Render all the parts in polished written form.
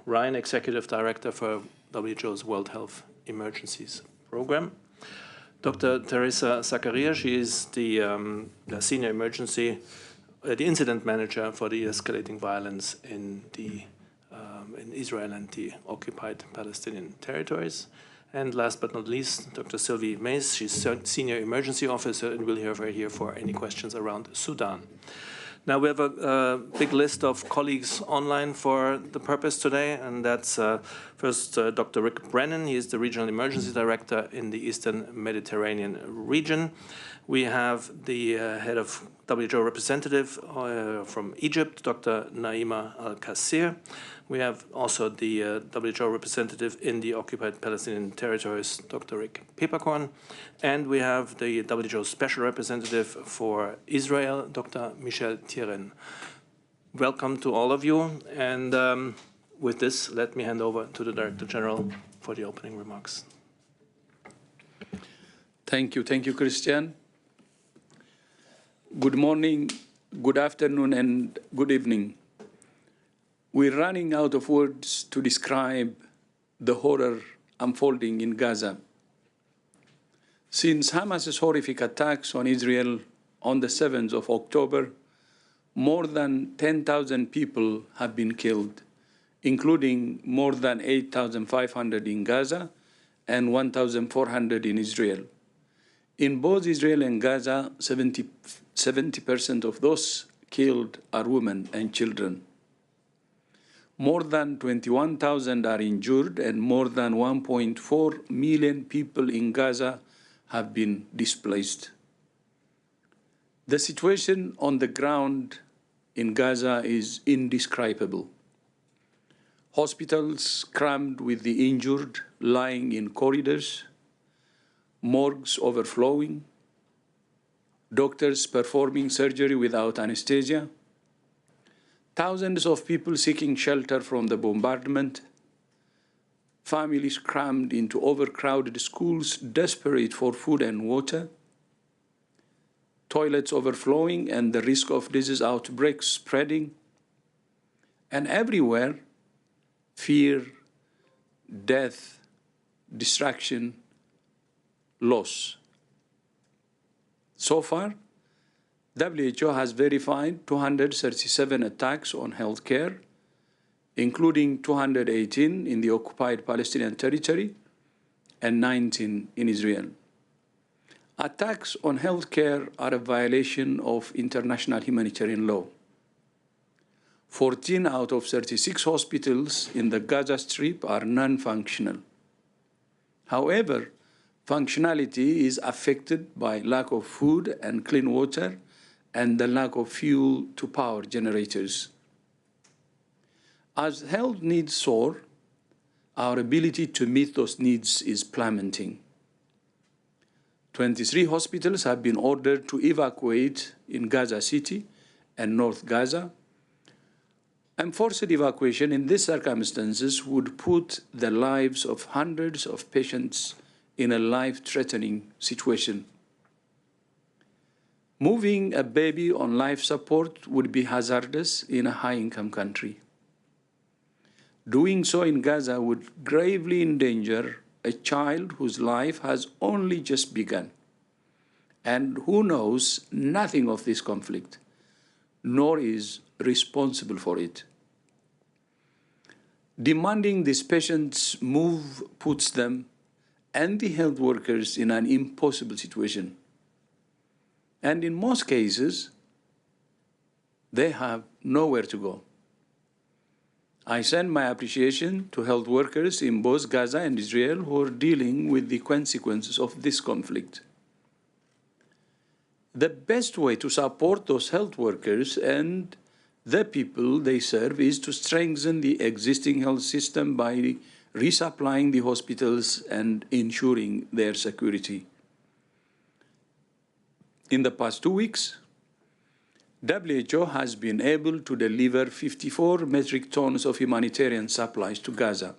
Ryan, Executive Director for WHO's World Health Emergencies Program. Dr. Teresa Zakaria, she is the Senior Emergency, the Incident Manager for the escalating violence in Israel and the occupied Palestinian territories. And last but not least, Dr. Sylvie Mays, she's Senior Emergency Officer, and we'll have her here for any questions around Sudan. Now, we have a big list of colleagues online for the purpose today, and that's first Dr. Rick Brennan. He is the Regional Emergency Director in the Eastern Mediterranean region. We have the head of WHO representative from Egypt, Dr. Naima Al-Kassir. We have also the WHO representative in the occupied Palestinian territories, Dr. Rick Peeperkorn. And we have the WHO special representative for Israel, Dr. Michel Thieren. Welcome to all of you. And with this, let me hand over to the Director General for the opening remarks. Thank you, Christian. Good morning, good afternoon, and good evening. We're running out of words to describe the horror unfolding in Gaza. Since Hamas's horrific attacks on Israel on the 7th of October, more than 10,000 people have been killed, including more than 8,500 in Gaza and 1,400 in Israel. In both Israel and Gaza, 70% of those killed are women and children. More than 21,000 are injured, and more than 1.4 million people in Gaza have been displaced. The situation on the ground in Gaza is indescribable. Hospitals crammed with the injured lying in corridors, morgues overflowing, doctors performing surgery without anesthesia, thousands of people seeking shelter from the bombardment, families crammed into overcrowded schools, desperate for food and water, toilets overflowing and the risk of disease outbreaks spreading, and everywhere, fear, death, destruction, loss. So far, WHO has verified 237 attacks on healthcare, including 218 in the occupied Palestinian territory and 19 in Israel. Attacks on healthcare are a violation of international humanitarian law. 14 out of 36 hospitals in the Gaza Strip are non-functional. However, functionality is affected by lack of food and clean water and the lack of fuel to power generators. As health needs soar, our ability to meet those needs is plummeting. 23 hospitals have been ordered to evacuate in Gaza City and North Gaza. Enforced evacuation in these circumstances would put the lives of hundreds of patients in a life-threatening situation. Moving a baby on life support would be hazardous in a high-income country. Doing so in Gaza would gravely endanger a child whose life has only just begun and who knows nothing of this conflict, nor is responsible for it. Demanding these patients move puts them and the health workers in an impossible situation. And in most cases, they have nowhere to go. I send my appreciation to health workers in both Gaza and Israel who are dealing with the consequences of this conflict. The best way to support those health workers and the people they serve is to strengthen the existing health system by resupplying the hospitals and ensuring their security. In the past 2 weeks, WHO has been able to deliver 54 metric tons of humanitarian supplies to Gaza.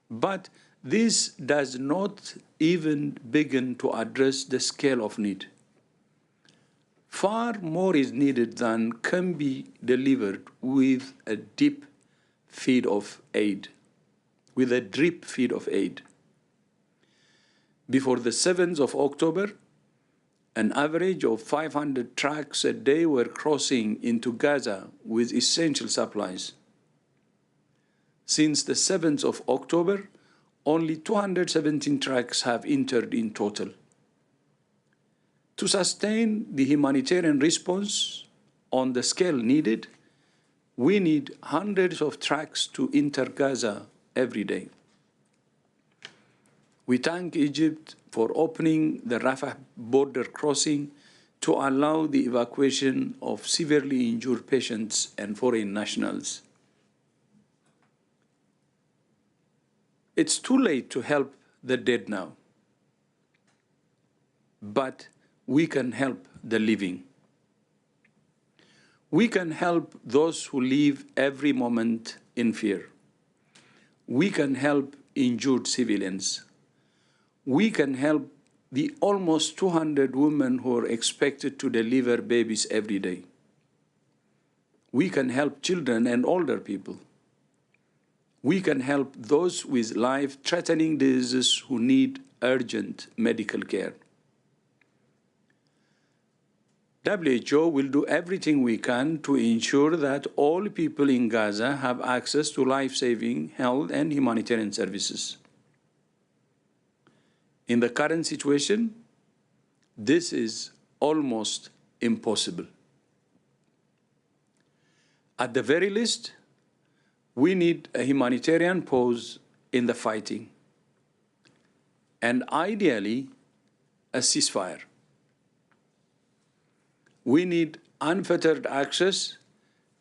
But this does not even begin to address the scale of need. Far more is needed than can be delivered with a deep feed of aid, with a drip feed of aid. Before the 7th of October, an average of 500 trucks a day were crossing into Gaza with essential supplies. Since the 7th of October, only 217 trucks have entered in total. To sustain the humanitarian response on the scale needed, we need hundreds of trucks to enter Gaza every day. We thank Egypt for opening the Rafah border crossing to allow the evacuation of severely injured patients and foreign nationals. It's too late to help the dead now, but we can help the living. We can help those who live every moment in fear. We can help injured civilians. We can help the almost 200 women who are expected to deliver babies every day. We can help children and older people. We can help those with life-threatening diseases who need urgent medical care. WHO will do everything we can to ensure that all people in Gaza have access to life-saving health and humanitarian services. In the current situation, this is almost impossible. At the very least, we need a humanitarian pause in the fighting, and ideally, a ceasefire. We need unfettered access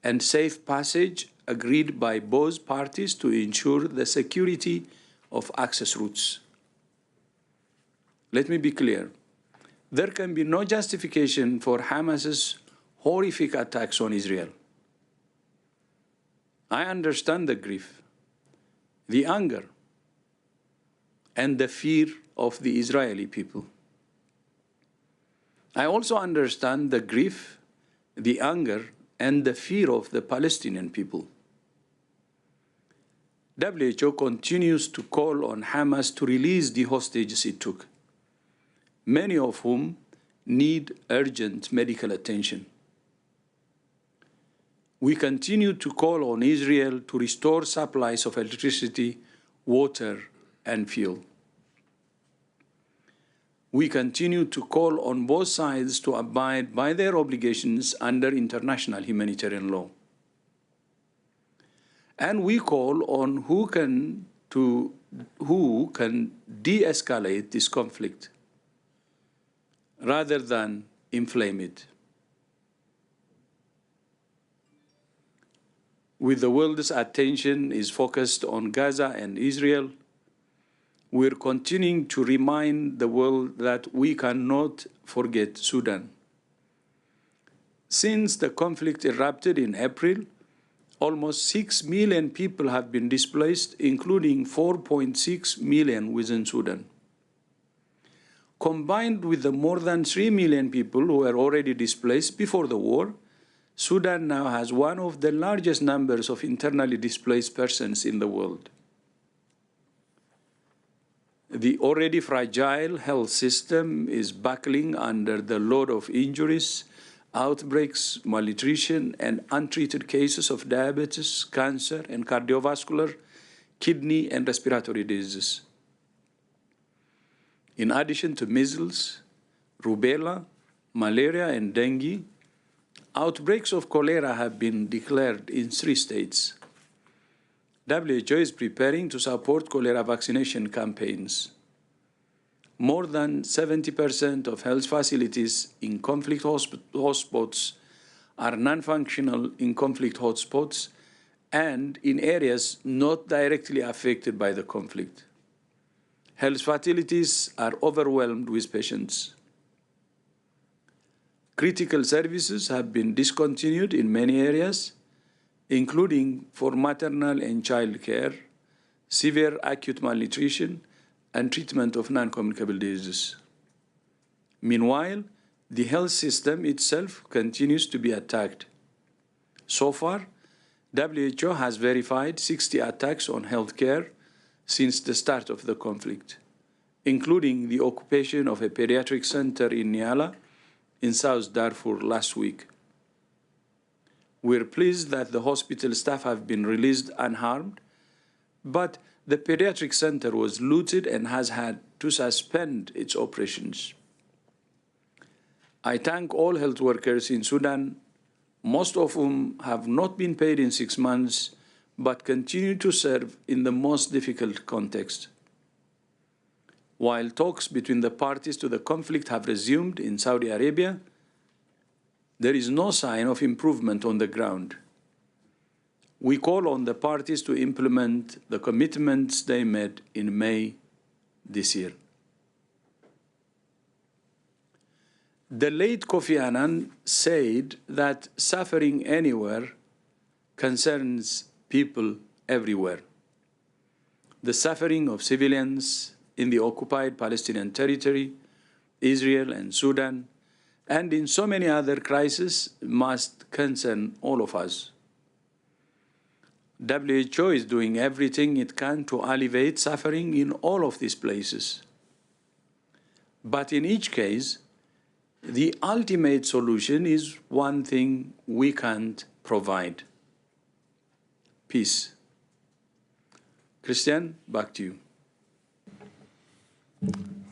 and safe passage agreed by both parties to ensure the security of access routes. Let me be clear. There can be no justification for Hamas's horrific attacks on Israel. I understand the grief, the anger, and the fear of the Israeli people. I also understand the grief, the anger, and the fear of the Palestinian people. WHO continues to call on Hamas to release the hostages it took, many of whom need urgent medical attention. We continue to call on Israel to restore supplies of electricity, water, and fuel. We continue to call on both sides to abide by their obligations under international humanitarian law. And we call on who can de-escalate this conflict rather than inflame it. With the world's attention is focused on Gaza and Israel, we're continuing to remind the world that we cannot forget Sudan. Since the conflict erupted in April, almost 6 million people have been displaced, including 4.6 million within Sudan. Combined with the more than 3 million people who were already displaced before the war, Sudan now has one of the largest numbers of internally displaced persons in the world. The already fragile health system is buckling under the load of injuries, outbreaks, malnutrition, and untreated cases of diabetes, cancer, and cardiovascular, kidney, and respiratory diseases. In addition to measles, rubella, malaria, and dengue, outbreaks of cholera have been declared in 3 states. WHO is preparing to support cholera vaccination campaigns. More than 70% of health facilities in conflict hotspots are non-functional in conflict hotspots and in areas not directly affected by the conflict. Health facilities are overwhelmed with patients. Critical services have been discontinued in many areas, including for maternal and child care, severe acute malnutrition, and treatment of non-communicable diseases. Meanwhile, the health system itself continues to be attacked. So far, WHO has verified 60 attacks on healthcare since the start of the conflict, including the occupation of a pediatric center in Niala in South Darfur last week. We're pleased that the hospital staff have been released unharmed, but the pediatric center was looted and has had to suspend its operations. I thank all health workers in Sudan, most of whom have not been paid in 6 months, but continue to serve in the most difficult context. While talks between the parties to the conflict have resumed in Saudi Arabia, there is no sign of improvement on the ground. We call on the parties to implement the commitments they made in May this year. The late Kofi Annan said that suffering anywhere concerns people everywhere. The suffering of civilians in the occupied Palestinian territory, Israel and Sudan, and in so many other crises must concern all of us. WHO is doing everything it can to alleviate suffering in all of these places. But in each case, the ultimate solution is one thing we can't provide: peace. Christian, back to you.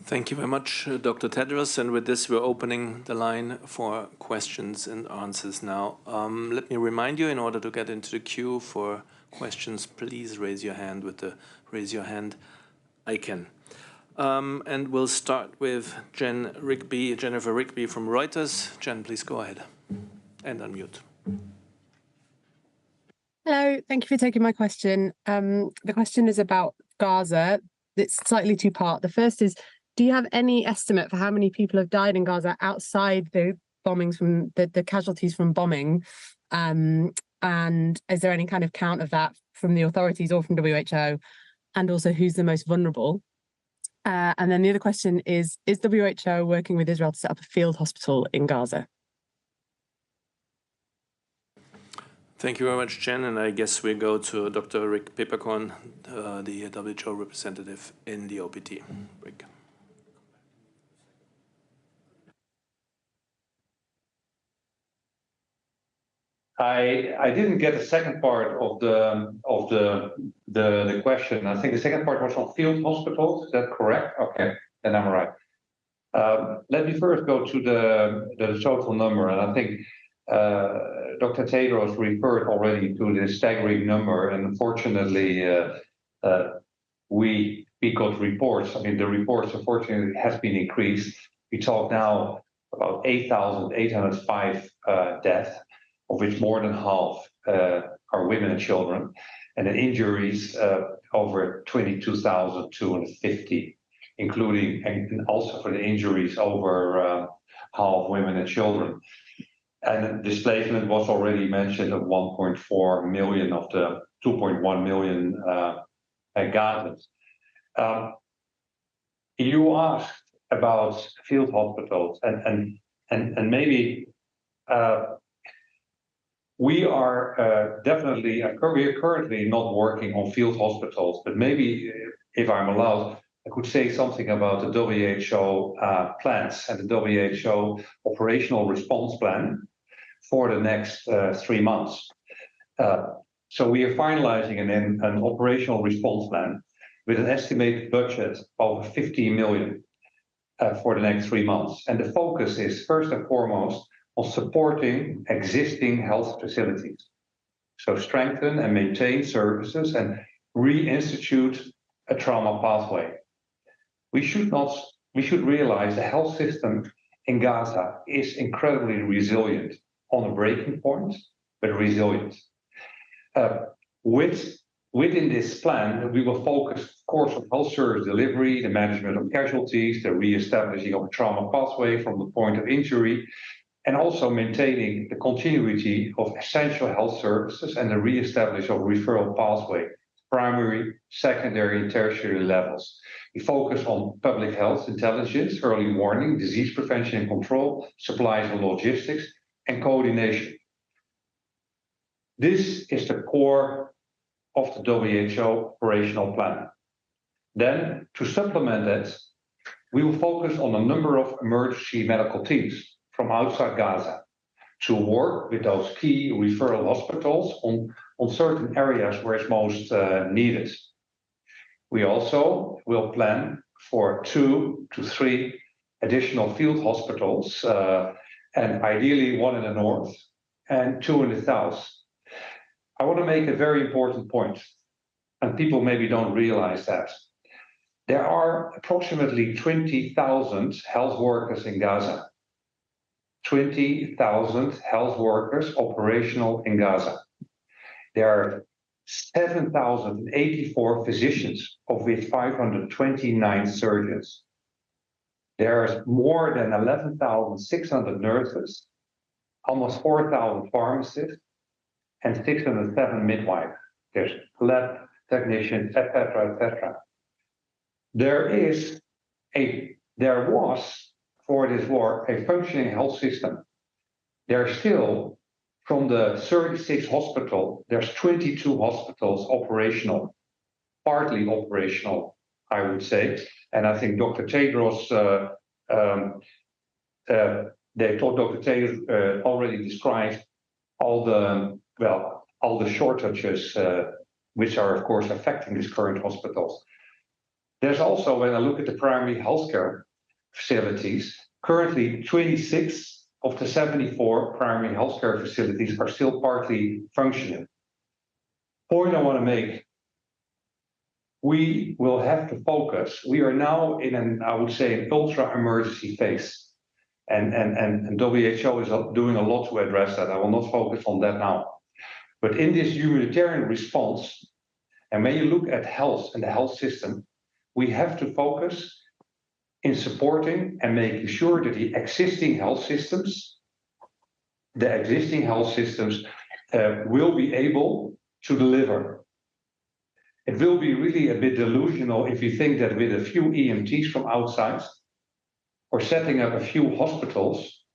Thank you very much, Dr. Tedros. And with this, we're opening the line for questions and answers now. Let me remind you, in order to get into the queue for questions, please raise your hand with the raise your hand icon. And we'll start with Jennifer Rigby from Reuters. Jen, please go ahead and unmute. Hello, thank you for taking my question. The question is about Gaza. It's slightly two-part. The first is, do you have any estimate for how many people have died in Gaza outside the bombings from the casualties from bombing? And is there any kind of count of that from the authorities or from WHO? And also, who's the most vulnerable? And then the other question is WHO working with Israel to set up a field hospital in Gaza? Thank you very much, Jen. And I guess we go to Dr. Rick Peppercorn, the WHO representative in the OPT. Rick. I didn't get the second part of the question. I think the second part was on field hospitals. Is that correct? Okay, then I'm right. Let me first go to the total number, and I think Dr. Tedros referred already to this staggering number, and unfortunately, we got reports. I mean, the reports unfortunately has been increased. We talk now about 8,805 deaths, of which more than half are women and children, and the injuries over 22,250, including and also for the injuries over half women and children. And displacement was already mentioned of 1.4 million of the 2.1 million Gazans. You asked about field hospitals, and maybe we are definitely, we are currently not working on field hospitals, but maybe if I'm allowed, I could say something about the WHO plans and the WHO operational response plan for the next 3 months. So we are finalizing an operational response plan with an estimated budget of 15 million for the next 3 months. And the focus is first and foremost on supporting existing health facilities. So strengthen and maintain services and reinstitute a trauma pathway. We should realize the health system in Gaza is incredibly resilient, on a breaking point, but resilient. Within this plan, we will focus, of course, on health service delivery, the management of casualties, the re-establishing of a trauma pathway from the point of injury, and also maintaining the continuity of essential health services and the re-establishment of referral pathway, primary, secondary, and tertiary levels. We focus on public health intelligence, early warning, disease prevention and control, supplies and logistics, and coordination. This is the core of the WHO operational plan. Then, to supplement it, we will focus on a number of emergency medical teams from outside Gaza to work with those key referral hospitals on certain areas where it's most needed. We also will plan for 2 to 3 additional field hospitals, and ideally 1 in the north and 2 in the south. I want to make a very important point, and people maybe don't realize that. There are approximately 20,000 health workers in Gaza. 20,000 health workers operational in Gaza. There are 7,084 physicians, of which 529 surgeons. There are more than 11,600 nurses, almost 4,000 pharmacists, and 607 midwives. There's lab technicians, etc., etc. There was, for this war, a functioning health system. There are still, from the 36 hospitals, there's 22 hospitals operational, partly operational, I would say. And I think Dr. Tedros, Dr. Tedros already described all the shortages, which are, of course, affecting these current hospitals. There's also, when I look at the primary healthcare facilities, currently 26 of the 74 primary healthcare facilities are still partly functioning. Point I want to make, we will have to focus. We are now in I would say, an ultra-emergency phase. And WHO is doing a lot to address that. I will not focus on that now. But in this humanitarian response, and when you look at health and the health system, we have to focus in supporting and making sure that the existing health systems will be able to deliver. It will be really a bit delusional if you think that with a few EMTs from outside or setting up a few hospitals,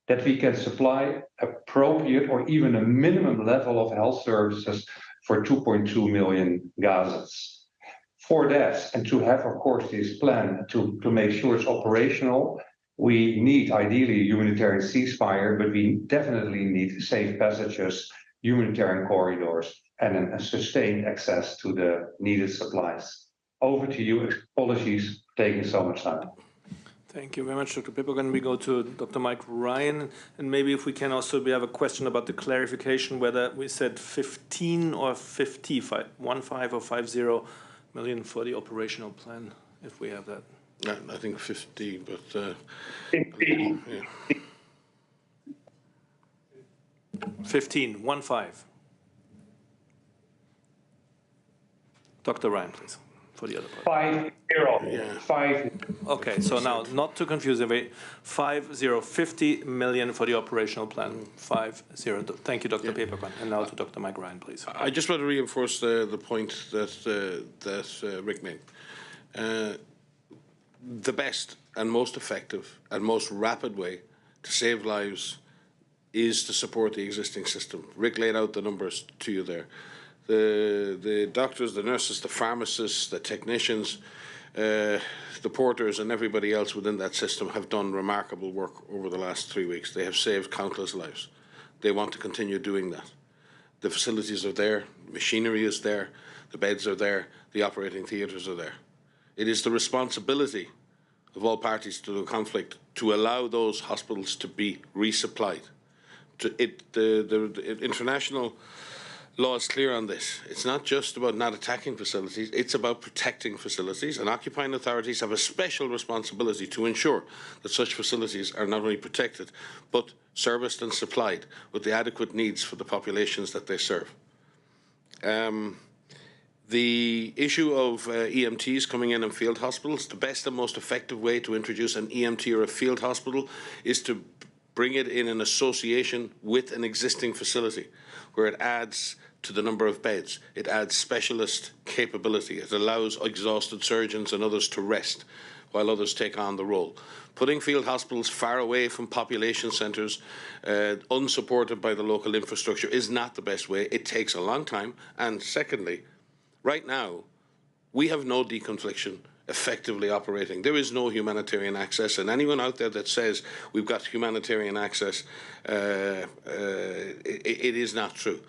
that we can supply appropriate or even a minimum level of health services for 2.2 million Gazans. For that, and to have, of course, this plan to make sure it's operational, we need ideally a humanitarian ceasefire, but we definitely need safe passages, humanitarian corridors, and a sustained access to the needed supplies. Over to you. Apologies for taking so much time. Thank you very much, Dr. Peeperkorn. We go to Dr. Mike Ryan, and maybe if we can also, we have a question about the clarification, whether we said 15 or 50, 15 or 50 million for the operational plan, if we have that. Yeah, I think 50, but 15. Yeah. 15, 15. Dr. Ryan, please, for the other part. 50. Yeah. 5. Okay, so now, not to confuse everybody, 50 million for the operational plan. 50. Thank you, Dr. Peeperkorn. And now to Dr. Mike Ryan, please. I just want to reinforce the point that Rick made. The best and most effective and most rapid way to save lives is to support the existing system. Rick laid out the numbers to you there. The doctors, the nurses, the pharmacists, the technicians, the porters and everybody else within that system have done remarkable work over the last 3 weeks. They have saved countless lives. They want to continue doing that. The facilities are there, machinery is there, the beds are there, the operating theatres are there. It is the responsibility of all parties to the conflict to allow those hospitals to be resupplied. The international law is clear on this. It's not just about not attacking facilities, it's about protecting facilities, and occupying authorities have a special responsibility to ensure that such facilities are not only protected, but serviced and supplied with the adequate needs for the populations that they serve. The issue of EMTs coming in field hospitals, the best and most effective way to introduce an EMT or a field hospital is to bring it in an association with an existing facility where it adds to the number of beds. It adds specialist capability. It allows exhausted surgeons and others to rest while others take on the role. Putting field hospitals far away from population centres, unsupported by the local infrastructure, is not the best way. It takes a long time. And secondly, right now, we have no deconfliction effectively operating. There is no humanitarian access, and anyone out there that says we've got humanitarian access, it is not true.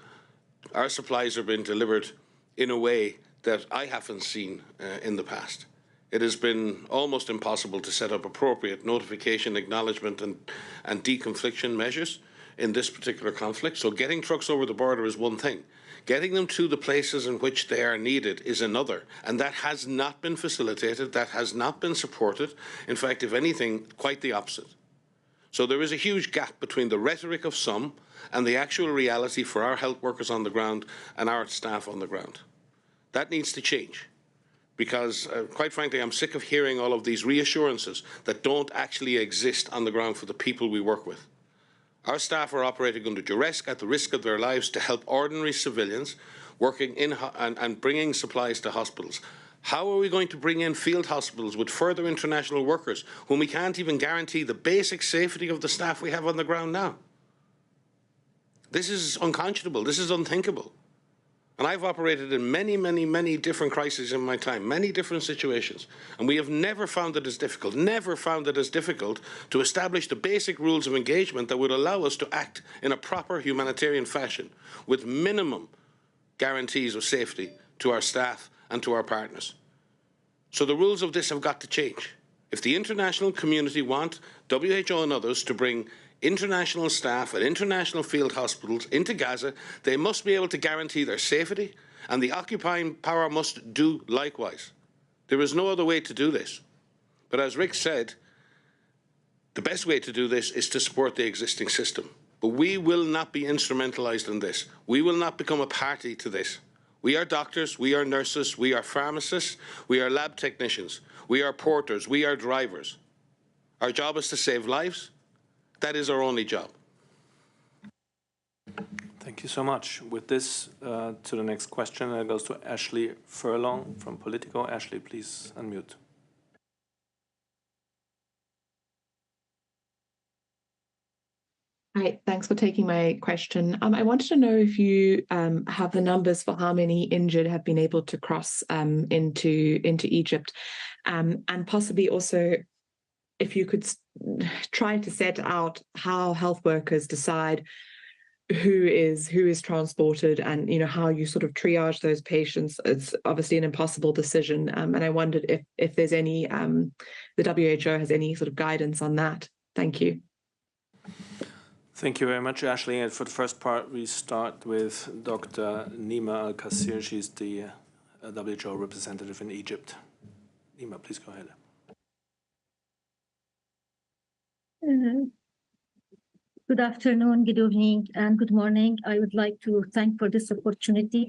Our supplies are being delivered in a way that I haven't seen in the past. It has been almost impossible to set up appropriate notification, acknowledgement and deconfliction measures in this particular conflict. So getting trucks over the border is one thing. Getting them to the places in which they are needed is another. And that has not been facilitated, that has not been supported. In fact, if anything, quite the opposite. So there is a huge gap between the rhetoric of some and the actual reality for our health workers on the ground and our staff on the ground. That needs to change. Because, quite frankly, I'm sick of hearing all of these reassurances that don't actually exist on the ground for the people we work with. Our staff are operating under duress at the risk of their lives to help ordinary civilians working in and bringing supplies to hospitals. How are we going to bring in field hospitals with further international workers whom we can't even guarantee the basic safety of the staff we have on the ground now? This is unconscionable. This is unthinkable. And I've operated in many, many, many different crises in my time, many different situations. And we have never found it as difficult, to establish the basic rules of engagement that would allow us to act in a proper humanitarian fashion with minimum guarantees of safety to our staff and to our partners. So the rules of this have got to change. If the international community want WHO and others to bring international staff at international field hospitals into Gaza, they must be able to guarantee their safety, and the occupying power must do likewise. There is no other way to do this. But as Rick said, the best way to do this is to support the existing system. But we will not be instrumentalized in this. We will not become a party to this. We are doctors, we are nurses, we are pharmacists, we are lab technicians, we are porters, we are drivers. Our job is to save lives. That is our only job. Thank you so much. With this, to the next question, it goes to Ashley Furlong from Politico. Ashley, please unmute. Hi, thanks for taking my question. I wanted to know if you have the numbers for how many injured have been able to cross into Egypt, and possibly also if you could try to set out how health workers decide who is transported, and how you sort of triage those patients. It's obviously an impossible decision, and I wondered if there's any the WHO has any sort of guidance on that. Thank you. Thank you very much, Ashley. And for the first part, we start with Dr. Nima Al-Kassir. She's the WHO representative in Egypt. Nima, please go ahead. Good afternoon, good evening, and good morning. I would like to thank for this opportunity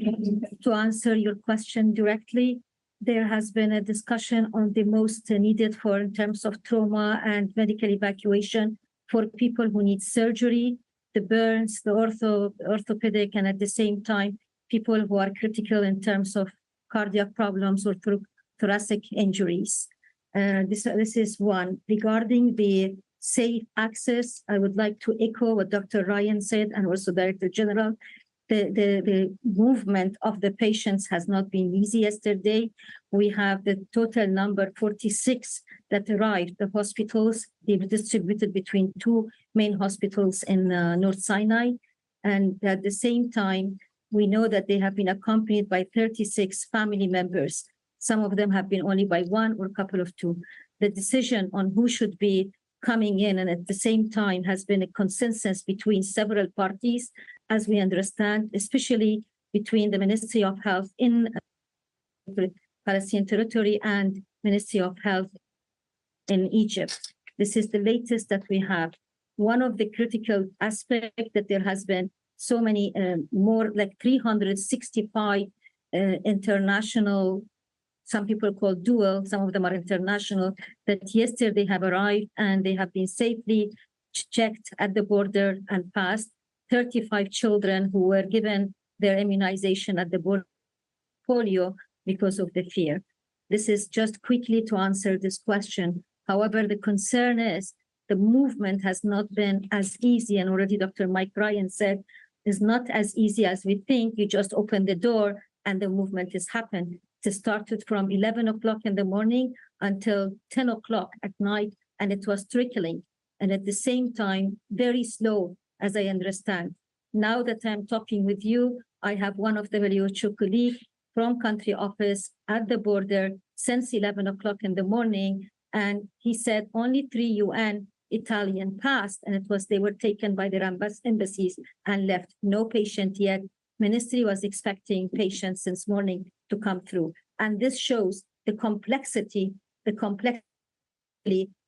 to answer your question directly. There has been a discussion on the most needed for in terms of trauma and medical evacuation for people who need surgery, the burns, the orthopedic, and at the same time, people who are critical in terms of cardiac problems or thoracic injuries. This is one. Regarding the safe access, I would like to echo what Dr. Ryan said, and also Director General. The movement of the patients has not been easy yesterday. We have the total number 46 that arrived. The hospitals, they were distributed between two main hospitals in North Sinai. And at the same time, we know that they have been accompanied by 36 family members. Some of them have been only by one or a couple of two. The decision on who should be coming in, and at the same time has been a consensus between several parties, as we understand, especially between the Ministry of Health in Palestinian territory and Ministry of Health in Egypt. This is the latest that we have. One of the critical aspects that there has been so many, more like 365 international, some people call dual, some of them are international, that yesterday have arrived and they have been safely checked at the border and passed. 35 children who were given their immunization at the border, polio, because of the fear. This is just quickly to answer this question. However, the concern is the movement has not been as easy, and already Dr. Mike Ryan said, it's not as easy as we think. You just open the door and the movement has happened. It started from 11 o'clock in the morning until 10 o'clock at night, and it was trickling. And at the same time, very slow, as I understand. Now that I'm talking with you, I have one of the WHO colleagues from country office at the border since 11 o'clock in the morning. And he said only 3 UN Italian passed, and it was they were taken by their embassies and left. No patient yet. Ministry was expecting patients since morning to come through. And this shows the complexity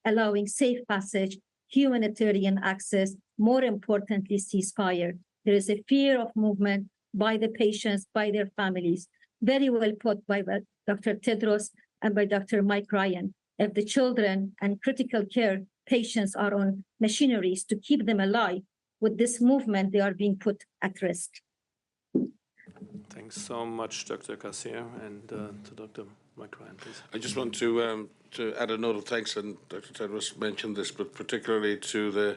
allowing safe passage, humanitarian access, more importantly, ceasefire. There is a fear of movement by the patients, by their families. Very well put by Dr. Tedros and by Dr. Mike Ryan. If the children and critical care patients are on machineries to keep them alive, with this movement, they are being put at risk. Thanks so much, Dr. Kassir, and to Dr. Mike Ryan, please. I just want to add a note of thanks, and Dr. Tedros mentioned this, but particularly to the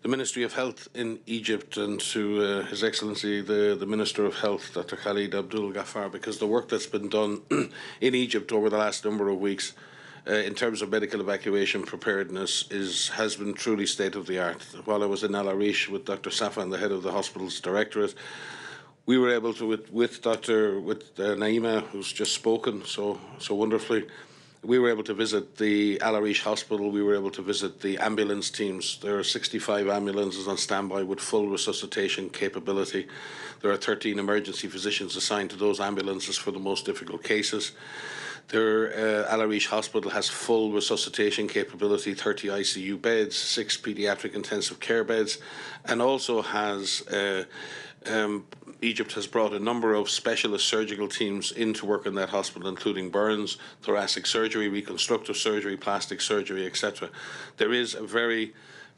Ministry of Health in Egypt and to His Excellency the Minister of Health, Dr. Khalid Abdul Ghaffar, because the work that's been done in Egypt over the last number of weeks in terms of medical evacuation preparedness has been truly state-of-the-art. While I was in Al Arish with Dr. Safan, the head of the hospital's directorate, we were able to, with Naima, who's just spoken so wonderfully, we were able to visit the Al Arish Hospital. We were able to visit the ambulance teams. There are 65 ambulances on standby with full resuscitation capability. There are 13 emergency physicians assigned to those ambulances for the most difficult cases. Al Arish Hospital has full resuscitation capability, 30 ICU beds, 6 pediatric intensive care beds, and also has Egypt has brought a number of specialist surgical teams in to work in that hospital, including burns, thoracic surgery, reconstructive surgery, plastic surgery, etc. There is a very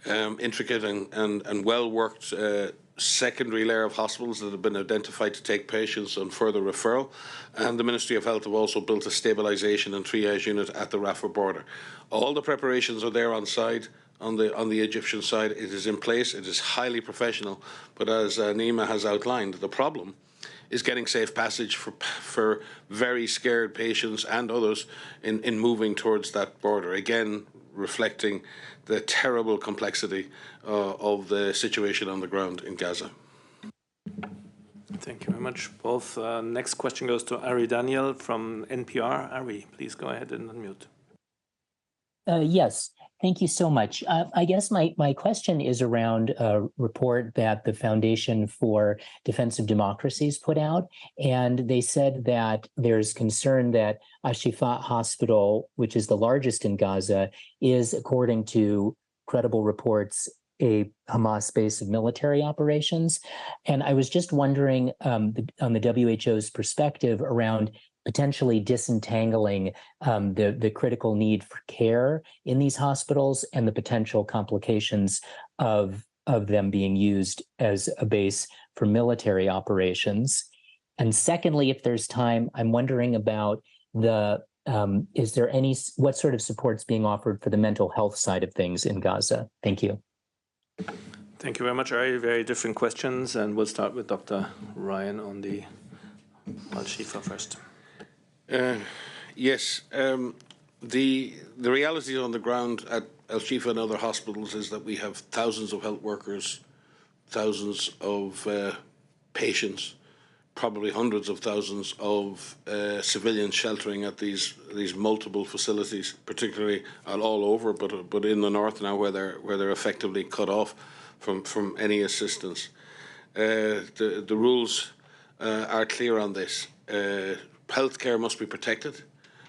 intricate and well-worked secondary layer of hospitals that have been identified to take patients on further referral, and the Ministry of Health have also built a stabilisation and triage unit at the Rafah border. All the preparations are there on site. On the Egyptian side, it is in place. It is highly professional, but as Naima has outlined, the problem is getting safe passage for very scared patients and others in moving towards that border. Again, reflecting the terrible complexity of the situation on the ground in Gaza. Thank you very much, both. Next question goes to Ari Daniel from NPR. Ari, please go ahead and unmute. Yes, thank you so much. I guess my question is around a report that the Foundation for Defense of Democracies put out, and they said that there's concern that Al-Shifa Hospital, which is the largest in Gaza, is, according to credible reports, a Hamas base of military operations. And I was just wondering on the WHO's perspective around potentially disentangling the critical need for care in these hospitals and the potential complications of them being used as a base for military operations. And secondly, if there's time, I'm wondering about what sort of support's being offered for the mental health side of things in Gaza? Thank you. Thank you very much, Ari. Very different questions, and we'll start with Dr. Ryan on the Al-Shifa first. Yes, the reality on the ground at Al-Shifa and other hospitals is that we have thousands of health workers, thousands of patients, probably hundreds of thousands of civilians sheltering at these multiple facilities, particularly all over, but in the north now where they're effectively cut off from any assistance. The rules are clear on this. Healthcare must be protected.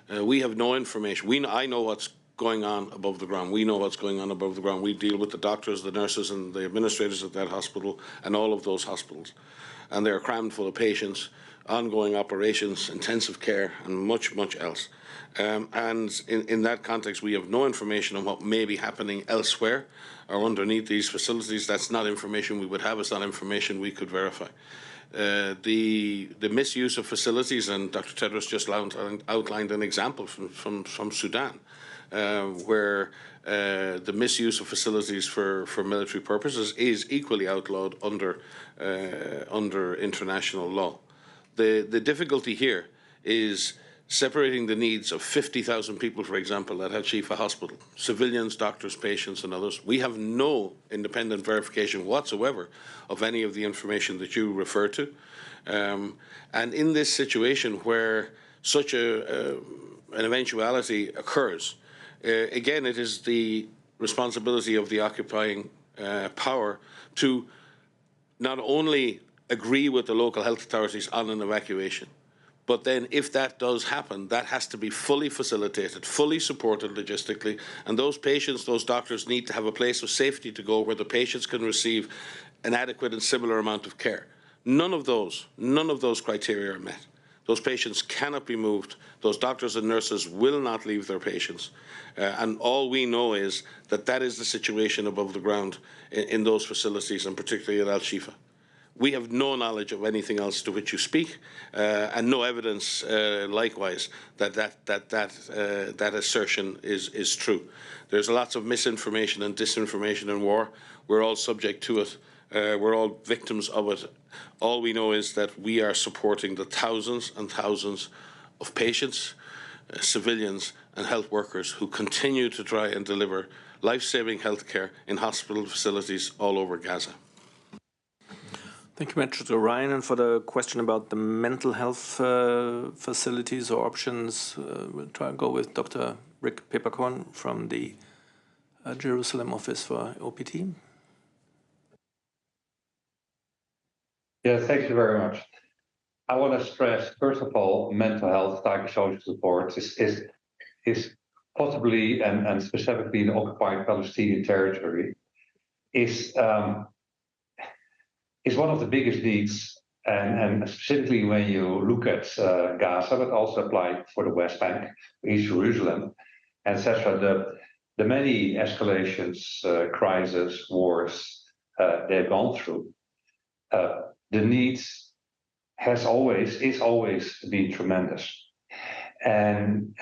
We have no information. I know what's going on above the ground. We know what's going on above the ground. We deal with the doctors, the nurses, and the administrators at that hospital and all of those hospitals. And they're crammed full of patients, ongoing operations, intensive care, and much, much else. And in that context, we have no information on what may be happening elsewhere or underneath these facilities. That's not information we would have. It's not information we could verify. The misuse of facilities, and Dr. Tedros just outlined an example from Sudan, where the misuse of facilities for military purposes is equally outlawed under international law. The difficulty here is separating the needs of 50,000 people, for example, at Al-Shifa Hospital, civilians, doctors, patients, and others. We have no independent verification whatsoever of any of the information that you refer to. And in this situation where such an eventuality occurs, again, it is the responsibility of the occupying power to not only agree with the local health authorities on an evacuation, but then if that does happen, that has to be fully facilitated, fully supported logistically, and those patients, those doctors need to have a place of safety to go where the patients can receive an adequate and similar amount of care. None of those criteria are met. Those patients cannot be moved. Those doctors and nurses will not leave their patients. And all we know is that that is the situation above the ground in those facilities, and particularly at Al-Shifa. We have no knowledge of anything else to which you speak, and no evidence, likewise, that assertion is true. There's lots of misinformation and disinformation in war. We're all subject to it. We're all victims of it. All we know is that we are supporting the thousands and thousands of patients, civilians, and health workers who continue to try and deliver life-saving health care in hospital facilities all over Gaza. Thank you, Dr. Ryan. And for the question about the mental health facilities or options, we'll try and go with Dr. Rick Peppercorn from the Jerusalem office for OPT. Yeah, thank you very much. I want to stress, first of all, mental health, psychosocial support is possibly and specifically in occupied Palestinian territory is one of the biggest needs, and specifically when you look at Gaza, but also apply for the West Bank, East Jerusalem, etc. The many escalations, crises, wars they've gone through. The needs is always been tremendous, and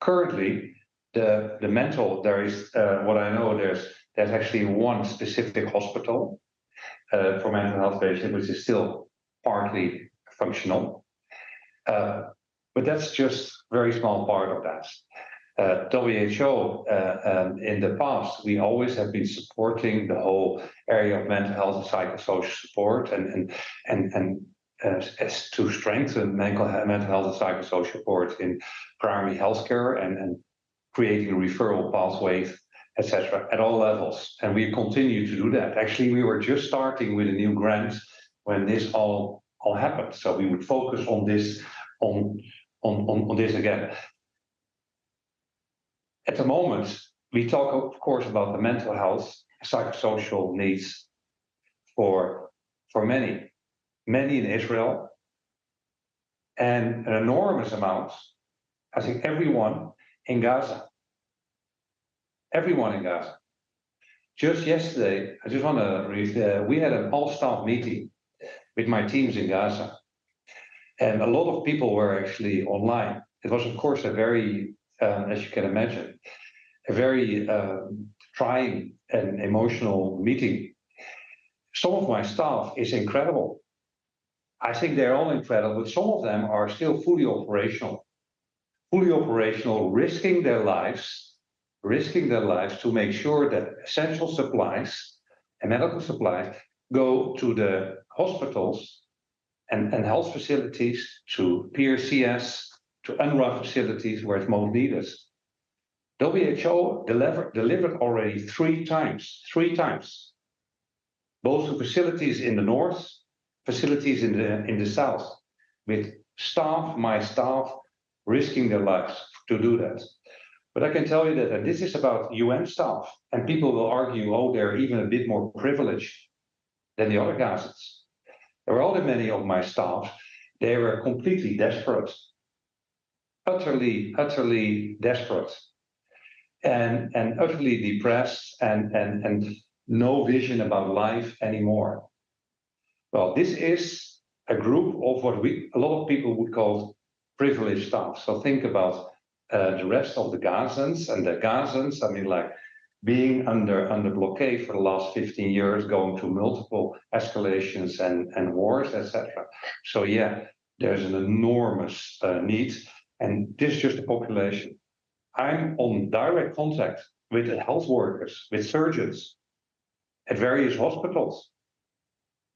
currently the mental, there is what I know, there's actually one specific hospital for mental health patients, which is still partly functional, but that's just a very small part of that. WHO, in the past, we always have been supporting the whole area of mental health and psychosocial support, and as to strengthen mental health and psychosocial support in primary healthcare and creating referral pathways, etc., at all levels. And we continue to do that. Actually, we were just starting with a new grant when this all happened. So we would focus on this on this again. At the moment, we talk, of course, about the mental health, psychosocial needs for many in Israel, and an enormous amount, I think, everyone in Gaza. Everyone in Gaza. Just yesterday, I just want to read, we had an all-staff meeting with my teams in Gaza, and a lot of people were actually online. It was, of course, a very, as you can imagine, a very trying and emotional meeting. Some of my staff is incredible. I think they're all incredible, but some of them are still fully operational, risking their lives to make sure that essential supplies and medical supplies go to the hospitals and health facilities, to PRCS, to UNRWA facilities where it's most needed. WHO delivered already three times, both to facilities in the north, facilities in the south, with my staff risking their lives to do that. But I can tell you that this is about UN staff, and people will argue, oh, they're even a bit more privileged than the other Gazans. There were other many of my staff, they were completely desperate, utterly desperate, and utterly depressed, and no vision about life anymore. Well, this is a group of what a lot of people would call privileged staff. So think about the rest of the Gazans, and the Gazans, I mean, like being under blockade for the last 15 years, going through multiple escalations and wars, etc. So yeah, there's an enormous need, and this is just the population. I'm on direct contact with the health workers, with surgeons at various hospitals.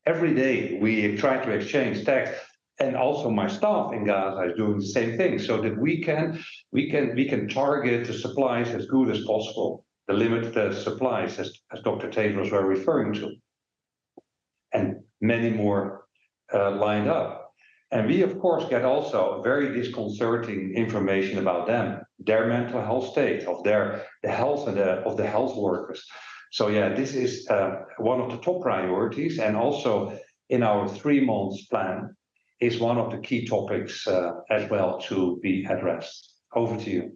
Every day we try to exchange text, and also my staff in Gaza is doing the same thing, so that we can target the supplies as good as possible, the limited supplies as Dr. Tedros were referring to, and many more lined up. And we, of course, get also very disconcerting information about them, their mental health state, of the health of the health workers. So yeah, this is one of the top priorities, and also in our 3 months plan is one of the key topics as well to be addressed. Over to you.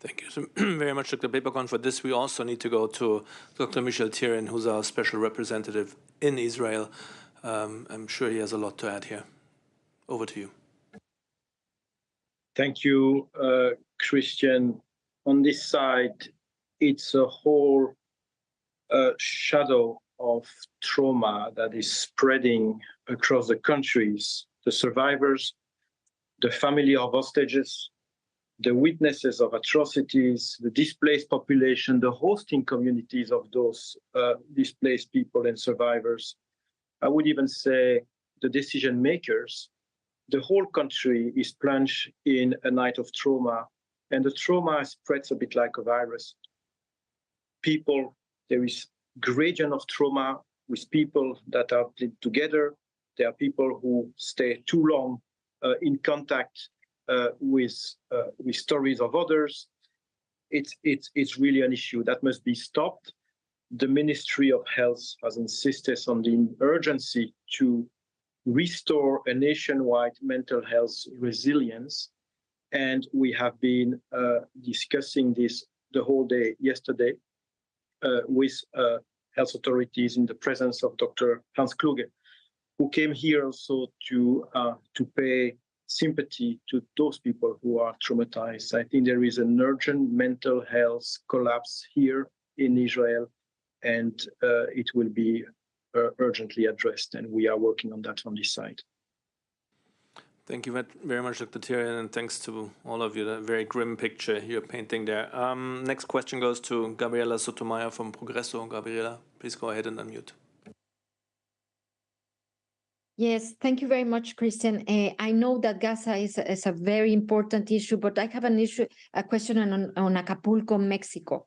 Thank you so very much, Dr. Peperkorn. For this, we also need to go to Dr. Michel Thyrion, who's our special representative in Israel. I'm sure he has a lot to add here. Over to you. Thank you, Christian. On this side, it's a whole shadow of trauma that is spreading across the countries. The survivors, the family of hostages, the witnesses of atrocities, the displaced population, the hosting communities of those displaced people and survivors. I would even say the decision makers. The whole country is plunged in a night of trauma, and the trauma spreads a bit like a virus. People, there is gradient of trauma with people that are linked together. There are people who stay too long in contact with stories of others. It's really an issue that must be stopped. The Ministry of Health has insisted on the urgency to restore a nationwide mental health resilience. And we have been discussing this the whole day yesterday with health authorities in the presence of Dr. Hans Kluge, who came here also to pay sympathy to those people who are traumatized. I think there is an urgent mental health collapse here in Israel, and it will be urgently addressed, and we are working on that on this side. Thank you very much, Dr. Thyrion, and thanks to all of you. The very grim picture you're painting there. Next question goes to Gabriela Sotomayor from Progreso. Gabriela, please go ahead and unmute. Yes, thank you very much, Christian. I know that Gaza is a very important issue, but I have a question on Acapulco, Mexico.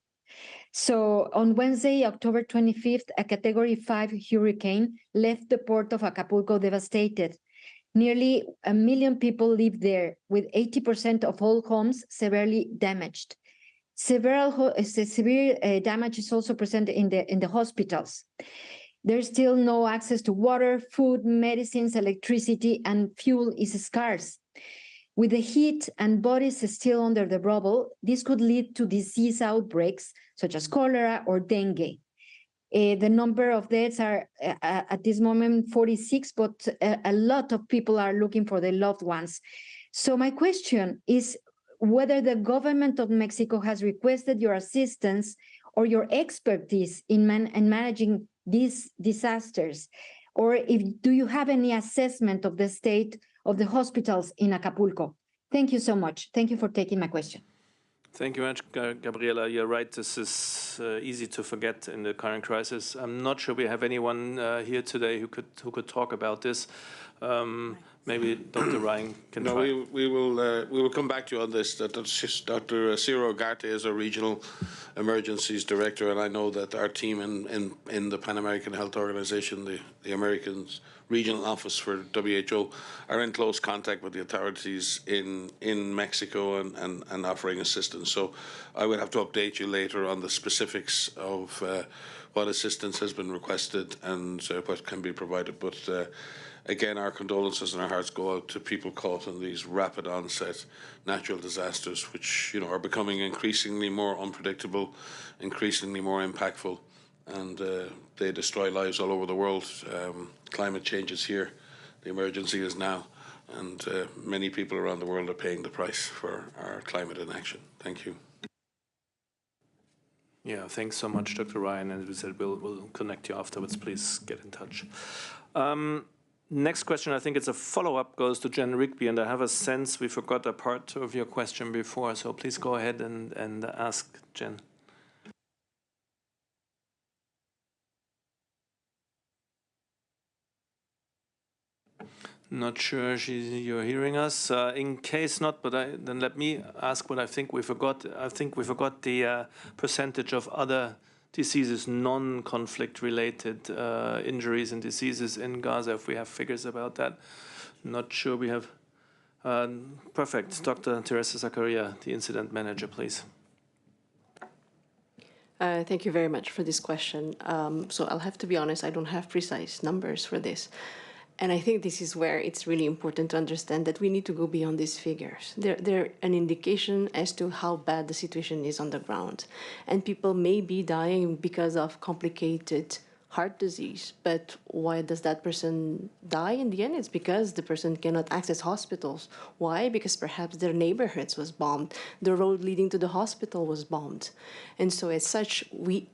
So on Wednesday, October 25th, a Category 5 hurricane left the port of Acapulco devastated. Nearly 1 million people live there, with 80% of all homes severely damaged. Severe damage is also present in the hospitals. There's still no access to water, food, medicines, electricity, and fuel is scarce. With the heat and bodies still under the rubble, this could lead to disease outbreaks such as cholera or dengue. The number of deaths are at this moment 46, but a lot of people are looking for their loved ones. So my question is whether the government of Mexico has requested your assistance or your expertise in managing these disasters, or do you have any assessment of the state of the hospitals in Acapulco? Thank you so much. Thank you for taking my question. Thank you much, Gabriela. You're right. This is easy to forget in the current crisis. I'm not sure we have anyone here today who could talk about this. Maybe Dr. Ryan can try. No, we will come back to you on this. Dr. Ciro Ugarte is a regional emergencies director, and I know that our team in the Pan American Health Organization, the Americans regional office for WHO, are in close contact with the authorities in Mexico and offering assistance. So I would have to update you later on the specifics of what assistance has been requested and what can be provided. But again, our condolences and our hearts go out to people caught in these rapid onset natural disasters, which are becoming increasingly more unpredictable, increasingly more impactful, and they destroy lives all over the world. Climate change is here. The emergency is now. And many people around the world are paying the price for our climate inaction. Thank you. Yeah, thanks so much, Dr. Ryan. And we said we'll connect you afterwards. Please get in touch. Next question, I think it's a follow-up, goes to Jen Rigby, and I have a sense we forgot a part of your question before, so please go ahead and ask Jen. Not sure you're hearing us. In case not, but then let me ask what I think we forgot. I think we forgot the percentage of other diseases, non-conflict related injuries and diseases in Gaza, if we have figures about that. Not sure we have. Perfect. Dr. Teresa Zakaria, the incident manager, please. Thank you very much for this question. So I'll have to be honest, I don't have precise numbers for this. And I think this is where it's really important to understand that we need to go beyond these figures. They're an indication as to how bad the situation is on the ground. And people may be dying because of complicated heart disease, but why does that person die in the end? It's because the person cannot access hospitals. Why? Because perhaps their neighborhoods was bombed, the road leading to the hospital was bombed. And so as such,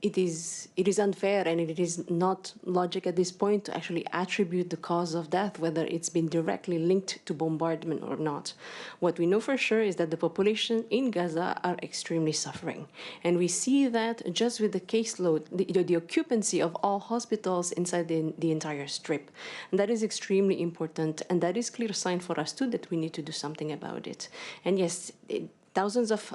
it is unfair and it is not logic at this point to actually attribute the cause of death, whether it's been directly linked to bombardment or not. What we know for sure is that the population in Gaza are extremely suffering. And we see that just with the caseload, the occupancy of all hospitals inside the entire strip. And that is extremely important, and that is a clear sign for us too that we need to do something about it. And yes, thousands of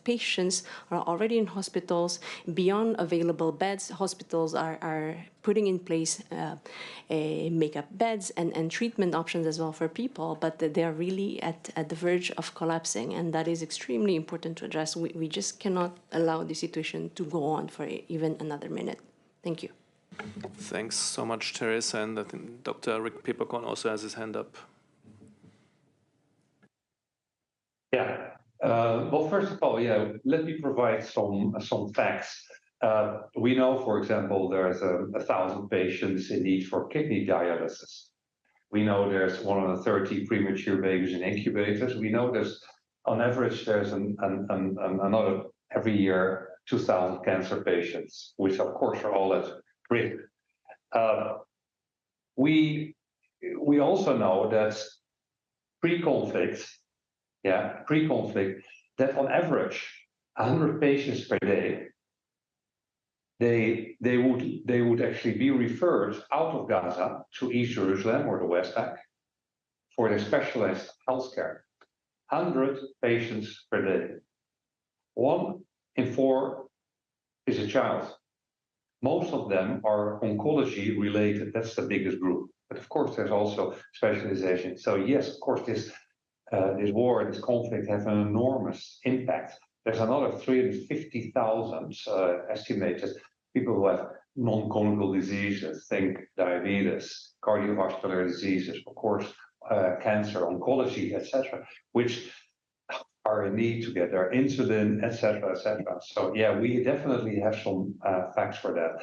patients are already in hospitals. Beyond available beds, hospitals are putting in place makeup beds and treatment options as well for people, but they are really at the verge of collapsing, and that is extremely important to address. We just cannot allow the situation to go on for even another minute. Thank you. Thanks so much, Teresa. And I think Dr. Rick Peppercorn also has his hand up. Yeah. Well, first of all, let me provide some facts. We know, for example, there's 1,000 patients in need for kidney dialysis. We know there's 130 premature babies in incubators. We know on average, there's another every year 2,000 cancer patients, which of course are all at risk. We also know that pre-conflict, that on average 100 patients per day, they would actually be referred out of Gaza to East Jerusalem or the West Bank for their specialized healthcare. 100 patients per day. 1 in 4 is a child. Most of them are oncology related. That's the biggest group. But of course, there's also specialization. So yes, of course, this war, this conflict has an enormous impact. There's another 350,000 estimated people who have non-communicable diseases, think diabetes, cardiovascular diseases, of course, cancer, oncology, etc., which are in need to get their insulin, etc., etc. So yeah, we definitely have some facts for that.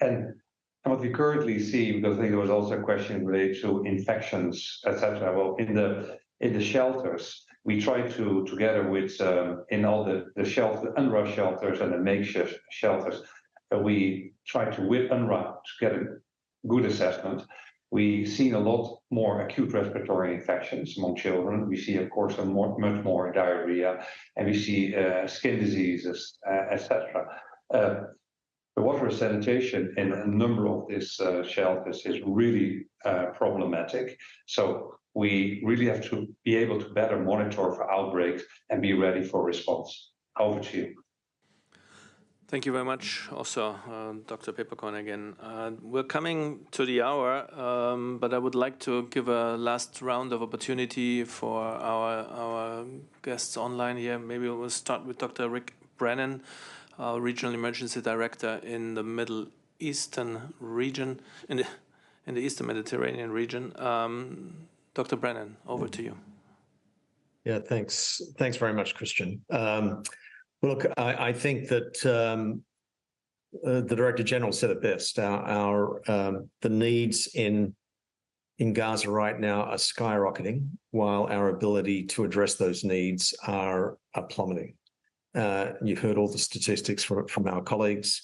And what we currently see, because I think there was also a question related to infections, etc. Well, in the shelters, we try to together with in all the shelters, the UNRWA shelters and the makeshift shelters, we try to with UNRWA to get a good assessment. We've seen a lot more acute respiratory infections among children. We see, of course, much more diarrhea, and we see skin diseases, etc. The water sanitation in a number of these shelters is really problematic. So we really have to be able to better monitor for outbreaks and be ready for response. Over to you. Thank you very much. Also, Dr. Peppercorn again. We're coming to the hour, but I would like to give a last round of opportunity for our guests online here. Maybe we'll start with Dr. Rick Brennan, our Regional Emergency Director in the Middle Eastern region, in the Eastern Mediterranean region. Dr. Brennan, over to you. Yeah, thanks. Thanks very much, Christian. Look, I think that the Director General said it best. The needs in Gaza right now are skyrocketing, while our ability to address those needs are plummeting. You've heard all the statistics from our colleagues.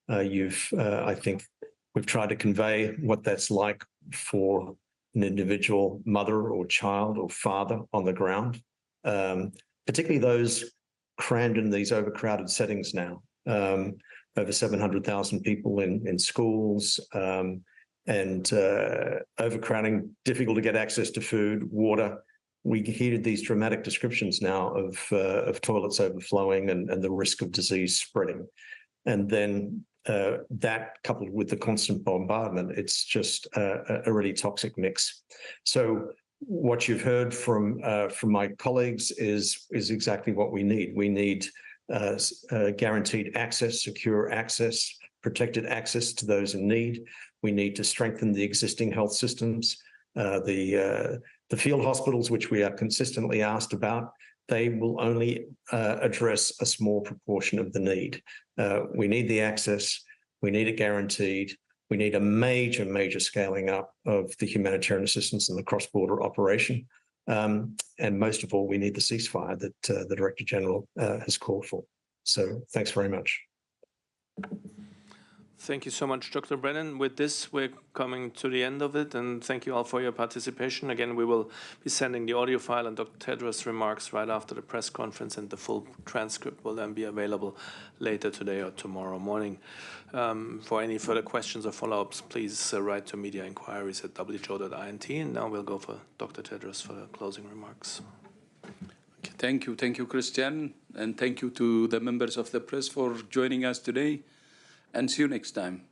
I think we've tried to convey what that's like for an individual mother or child or father on the ground, particularly those crammed in these overcrowded settings now. Over 700,000 people in schools, and overcrowding, difficult to get access to food, water. We hear these dramatic descriptions now of toilets overflowing and the risk of disease spreading. And then that coupled with the constant bombardment, it's just a really toxic mix. So what you've heard from my colleagues is exactly what we need. We need guaranteed access, secure access, protected access to those in need. We need to strengthen the existing health systems. The field hospitals, which we are consistently asked about, they will only address a small proportion of the need. We need the access. We need it guaranteed. We need a major scaling up of the humanitarian assistance and the cross-border operation. And most of all, we need the ceasefire that the Director General has called for. So thanks very much. Thank you so much, Dr. Brennan. With this, we're coming to the end of it, and thank you all for your participation. Again, we will be sending the audio file and Dr. Tedros' remarks right after the press conference, and the full transcript will then be available later today or tomorrow morning. For any further questions or follow-ups, please write to mediainquiries@wjo.int. And now we'll go for Dr. Tedros for the closing remarks. Thank you, Christian, and thank you to the members of the press for joining us today. And see you next time.